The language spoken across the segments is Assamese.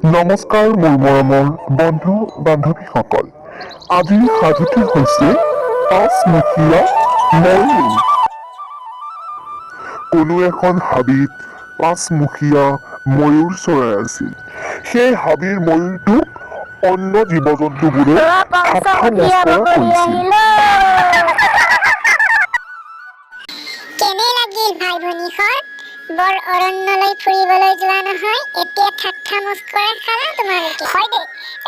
নমস্কাৰ মোৰ মৰমৰ বন্ধু বান্ধৱীসকল। আজিৰ সাধুটি হৈছে পাঁচমুখীয়া ময়ূৰ। কোনো এখন হাবিত পাঁচমুখীয়া ময়ূৰ চৰাই আছিল। সেই হাবিৰ ময়ূৰটোক অন্য জীৱ জন্তুবোৰে ঠাট্টা মস্কৰা কৰিছিল। কেনে লাগিল ভাই ভনীহঁত? বৰ অৰণ্যলৈ ফুৰিবলৈ যোৱা নহয়, এতিয়া ঠাট্টা মস্কৰা খালা তোমালোকে। হয় দে,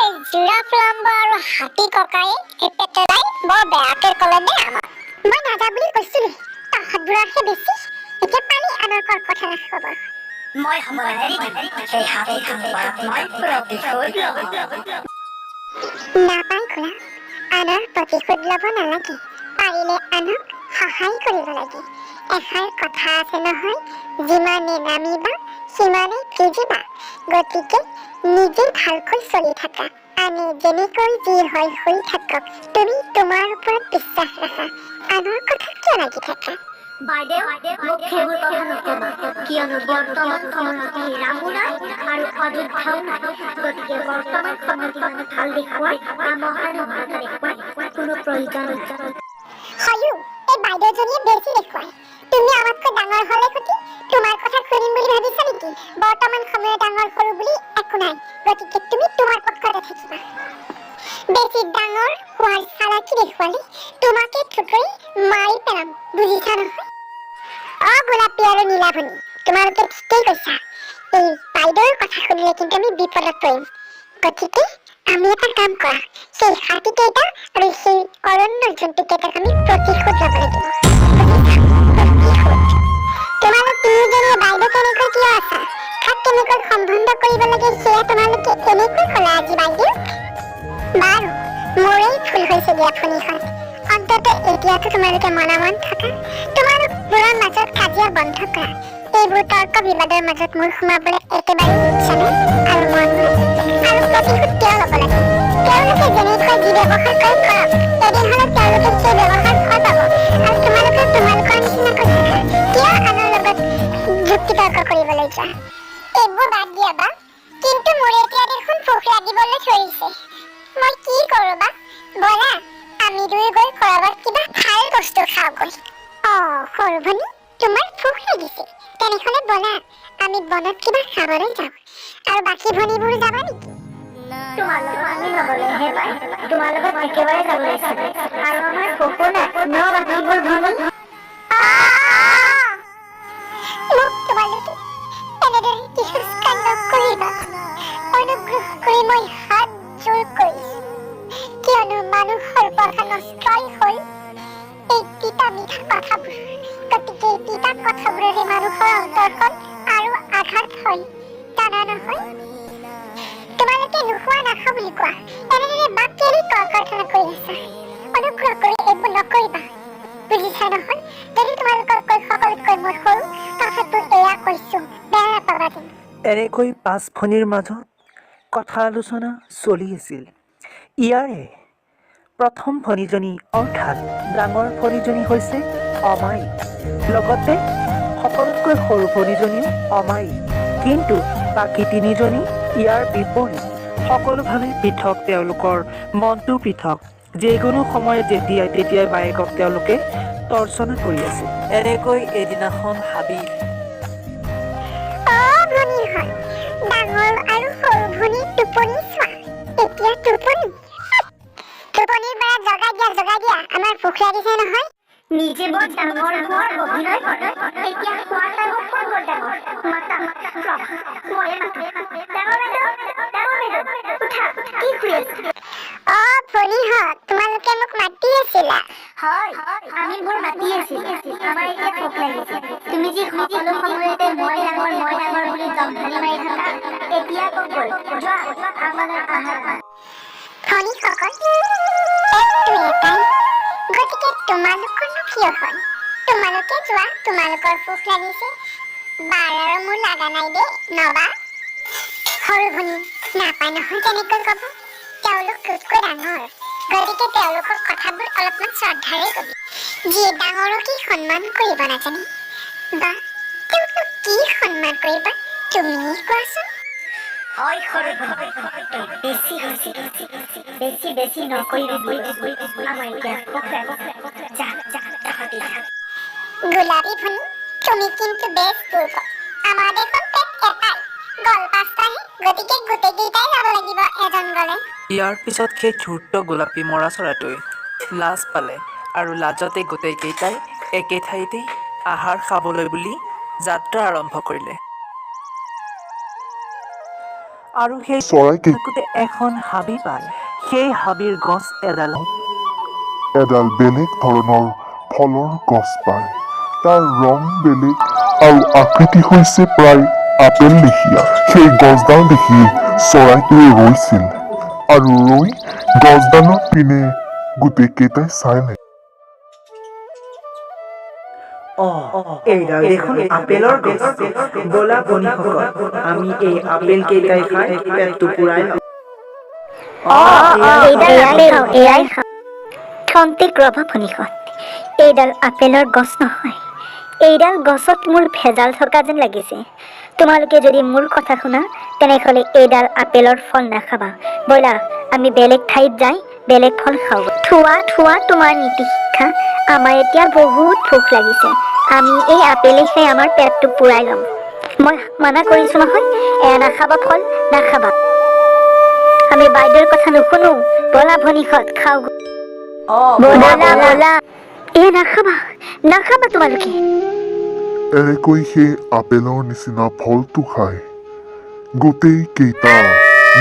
এই জিৰাফ লম্ব আৰু হাতী ককাই পেটেলাই বৰ বেয়াকে ক'লে দে আমাক। মই নাযাওঁ বুলি কৈছিলো, তহঁতবোৰৰহে বেছি। এতিয়া পালি আনৰ কথা ৰাখিব। মই হ'ব হেৰি সেই হাতীটোৰ পৰা মই প্ৰতিশোধ ল'ম। নাপায় খুৰা, আনৰ প্ৰতিশোধ ল'ব নালাগে, পাৰিলে আনক সহায় কৰিব লাগে। এষাৰ কথা আছে নহয়, যিমানে নামিবা সিমানে ভিজিবা। গতিকে নিজে ভালকৈ চলি থাকা, আনে যেনেকৈ যি হয় হৈ থাকক, তুমি তোমাৰ ওপৰত বিশ্বাস ৰাখা, আনৰ কথা কিয় লাগি থাকা? বাইদেউ, মোক সেইবোৰ কথা নকবা, কিয়নো বৰ্তমান সময়ত হীৰামো নাই আৰু অযোধ্যাও নাই। গতিকে বৰ্তমান সময়ত ভাল দেখুৱাই মহানুভৱতা দেখুৱাই কোনো প্ৰয়োজন নাই। হয়ো, এই বাইদেউজনীয়ে বেছি দেখুৱায়। তুমি আমাতকৈ ডাঙৰ হ'লে সতি তোমাৰ কথা শুনিম বুলি ভাবিছা নেকি? বৰ্তমান সময়ত ডাঙৰ সৰু বুলি একো নাই, গতিকে তুমি তোমাৰ পক্ষতে থাকিবা। বেছি ডাঙৰ হোৱাৰ চালাকি দেখুৱালে তোমাকে থুতৰি মাৰি পেলাম, বুজিছা নহয়? গোলাপী আৰু নীলাভনী, তোমালোকে ঠিকেই কৈছা। এই বাইদেউৰ কথা শুনিলে কিন্তু আমি বিপদত পৰিম। গতিকে আমি এটা কাম কৰা, সেই হাতীকেইটা আৰু সেই অৰণ্যৰ জন্তুকেইটাক আমি প্ৰতিশোধ ল'ব লাগিব। তোমালোক তিনিজনীয়ে বাইদেউ কেনেকৈ কিয় আছা? কাক কেনেকৈ সম্বন্ধ কৰিব লাগে সেয়া তোমালোকে এনেকৈ ক'লা আজি বাইদেউ। বাৰু, মোৰেই ভুল হৈছে দিয়া ফণীখন। অন্তত এতিয়াতো তোমালোকে মনে থাকা। তোমালোকবোৰৰ মাজত কাজিয়া বন্ধ কৰা। এইবোৰ তৰ্ক বিবাদৰ মাজত মোৰ সোমাবলৈ একেবাৰে ইচ্ছা নাই আৰু মন নাই। আৰু প্ৰতিশোধ কিয় ল'ব লাগে? তেওঁলোকে যেনেকৈ যি ব্যৱহাৰ কৰে কৰক, এদিন হ'লে তেওঁলোকে সেই ব্যৱহাৰ ফল পাব। আৰু তোমালোকৰ নিচিনাকৈ থাকা। কিয় আনৰ লগত যুক্তি তৰ্ক কৰিবলৈ যোৱা? এইবোৰ বাদ দিয়া বা। কিন্তু মোৰ এতিয়া দেখোন ভোক লাগিবলৈ ধৰিছে। মই কি কৰো বা? ব'লা, আমি দুয়ো গৈ কৰবাত কিবা ভাল বস্তু খাওঁগৈ। সৰু ভনী, তোমাৰ ভোক লাগিছে? তেনেহ'লে ব'লা, আমি বনত কিবা খাবলৈ যাওঁ। আৰু বাকী ভনীবোৰ যাবা নেকি? তোমাৰ লগত আমি নগ'লেহে পাই, তোমাৰ লগত একেবাৰে যাবলৈ ইচ্ছা নাই। আৰু আমাৰ ভোকো নাই ন বাকীবোৰ ভনী? মোক তোমালোকে এনেদৰে তিৰস্কাৰ নকৰিবা। অনুগ্ৰহ কৰি মই হাত জোৰ কৰিছো, কিয়নো মানুহৰ পঢ়া নষ্টই হ'ল এই তিতা মিঠা কথাবোৰ। গতিকে এই তিতা কথাবোৰেৰে মানুহৰ অন্তৰখন আৰু আঘাত হয়, জানা নহয়? তোমালোকে নোখোৱা নাখাওঁ বুলি কোৱা, এনেদৰে বাক কেলি কৰ্কৰ্থনা কৰি আছা? অনুগ্ৰহ কৰি এইবোৰ নকৰিবা, বুজিছা নহয়? যদি তোমালোকতকৈ সকলোতকৈ মই সৰু, তথাপিও এয়া কৈছো, বেয়া নাপাবা যেন। এনেকৈ পাঁচ ভনীৰ মাজত কথা আলোচনা চলি আছিল। ইয়াৰে প্ৰথম ভনীজনী অৰ্থাৎ ডাঙৰ ভনীজনী হৈছে অমাই, লগতে সকলোতকৈ সৰু ভনীজনীও অমাই। কিন্তু বাকী তিনিজনী ইয়াৰ বিপৰীত, সকলোভাৱে পৃথক, তেওঁলোকৰ মনটো পৃথক। যিকোনো সময়ত যেতিয়াই তেতিয়াই বায়েকক তেওঁলোকে তৰ্চনা কৰি আছিল। এনেকৈ এদিনাখন হাবিত ভনীহঁত, ডাঙৰ আৰু সৰু ভনীৰ টোপনি চোৱা। এতিয়া টোপনিৰ পৰা জগাই দিয়া, আমাৰ ভোক লাগিছে নহয়। নিজে বৰ ডাঙৰ হোৱাৰ অভিনয় কৰে, এতিয়া খোৱাৰ টাইমত কোন বৰ ডাঙৰ? মাতা, ময়ে মাতো। ডাঙৰ বাইদেউ, উঠা, কি শুই আছা? ভনীহঁত, তোমালোকে মোক মাতি আছিলা? হয়, আমি বৰ মাতি আছিলো। আমাৰ এতিয়া ভোক লাগিছে। তুমি যি সকলো সময়তে মই ডাঙৰ বুলি জমধানি মাৰি থাকা, এতিয়া ক'ত গ'ল? যোৱা, আমালৈ আহাৰ খোৱা। ভনীসকল, পেটটো এটাই, গতিকে তোমালোকৰনো কিয় হয়? তোমালোকে যোৱা, তোমালোকৰ ভোক লাগিছে। বাৰ আৰু মোৰ লাগা নাই দেই, নবা। সৰু ভনী নাপায় নহয় তেনেকৈ ক'ব। তেওঁলোক তোতকৈ ডাঙৰ, গতিকে তেওঁলোকৰ কথাবোৰ অলপমান শ্ৰদ্ধাৰে কবি। যিয়ে ডাঙৰকেই সন্মান কৰিব নাজানে, বা তেওঁক কি সন্মান কৰিবা তুমি কোৱাচোন? হয় হয় সৰু ভনী বেছি হৈছে বেছি নকৰিবি আমাৰ এতিয়া যা তাহাঁতি যা গোলাপী ভনী তুমি কিন্তু বেশ দুর্বল আমার দেখুন পেট এটাই গল পাঁচটাহে গতিকে গোটেইকেইটাই যাব লাগিব এজন গলে ইয়াৰ পিছত সেই ধূৰ্ত গোলাপী মৰা চৰাটোৱে লাজ পালে আৰু লাজতে গোটেইকেইটাই একে ঠাইতে আহাৰ খাবলৈ বুলি যাত্ৰা আৰম্ভ কৰিলে। আৰু সেই চৰাইকে থাকোঁতে এখন হাবি পায়। সেই হাবিৰ গছ এডালত এডাল বেলেগ ধৰণৰ ফলৰ গছ পায়। তাৰ ৰং বেলেগ আৰু আকৃতি হৈছে প্ৰায় আপেল লেখীয়া। সেই গছডাল দেখি চৰাইটোৱে ৰৈছিল আৰু ৰৈ গছডালৰ পিনে গোটেইকেইটাই চাইলে। এইডাল দেখোন আপেলৰ গছ। ব'লা ভনীসকল, আমি এই আপেল কেইটাই খাই পেটটো পুৰাই লওঁ। এয়াই খাওঁ খন্তেক ৰ'বা ভনীখন এইডাল আপেলৰ গছ নহয় এইডাল গছত মোৰ ভেজাল থকা যেন লাগিছে তোমালোকে যদি মোৰ কথা শুনা তেনেহ'লে এইডাল আপেলৰ ফল নাখাবা ব'লা আমি বেলেগ ঠাইত যাই বেলেগ ফল খাওঁ থোৱা তোমাৰ নীতি শিক্ষা আমাৰ এতিয়া বহুত ভোক লাগিছে আমি এই আপেলে খাই আমাৰ পেটটো পুৰাই ল'ম মই মানা কৰিছোঁ নহয় নাখাবা ফল নাখাবা আমি বাইদেউৰ কথা নুশুনো ব'লা ভনীহঁত খাওঁ ব'লা নাখাবা তোমালোকে এনেকৈ সেই আপেলৰ নিচিনা ফলটো খাই গোটেই কেইটা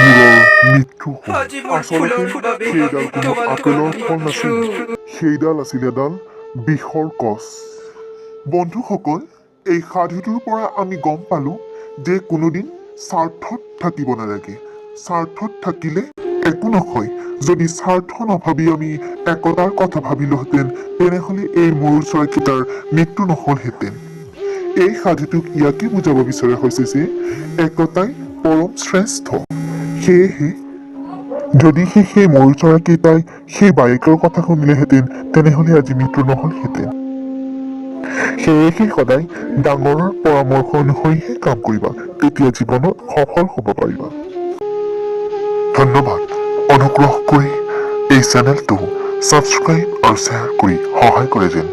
মূৰৰ মৃত্যু হ'ল। আচলতে সেইডাল কোনো আপেলৰ ফল নাছিল, সেইডাল আছিল এডাল বিষৰ গছ। বন্ধুসকল, এই সাধুটোৰ পৰা আমি গম পালো যে কোনোদিন স্বাৰ্থত থাকিব নালাগে। স্বাৰ্থত থাকিলে একো নহয়। যদি স্বাৰ্থ নাভাবি আমি একতাৰ কথা ভাবিলোহেঁতেন তেনেহ'লে এই ময়ূৰ চৰাইকেইটাৰ মৃত্যু নহ'লহেঁতেন। এই সাধুটোক ইয়াকে বুজাব বিচৰা হৈছে যে একতাই পৰম শ্ৰেষ্ঠ। সেয়েহে যদিহে সেই ময়ূৰ চৰাইকেইটাই সেই বায়েকৰ কথা শুনিলেহেঁতেন তেনেহ'লে আজি মৃত্যু নহ'লহেঁতেন। সেয়েহে সদায় ডাঙৰৰ পৰামৰ্শ অনুসৰিহে কাম কৰিবা, তেতিয়া জীৱনত সফল হ'ব পাৰিবা। ধন্যবাদ। অনুগ্ৰহ কৰি এই চেনেলটো ছাবস্ক্ৰাইব আৰু শ্বেয়াৰ কৰি সহায় কৰে যেন।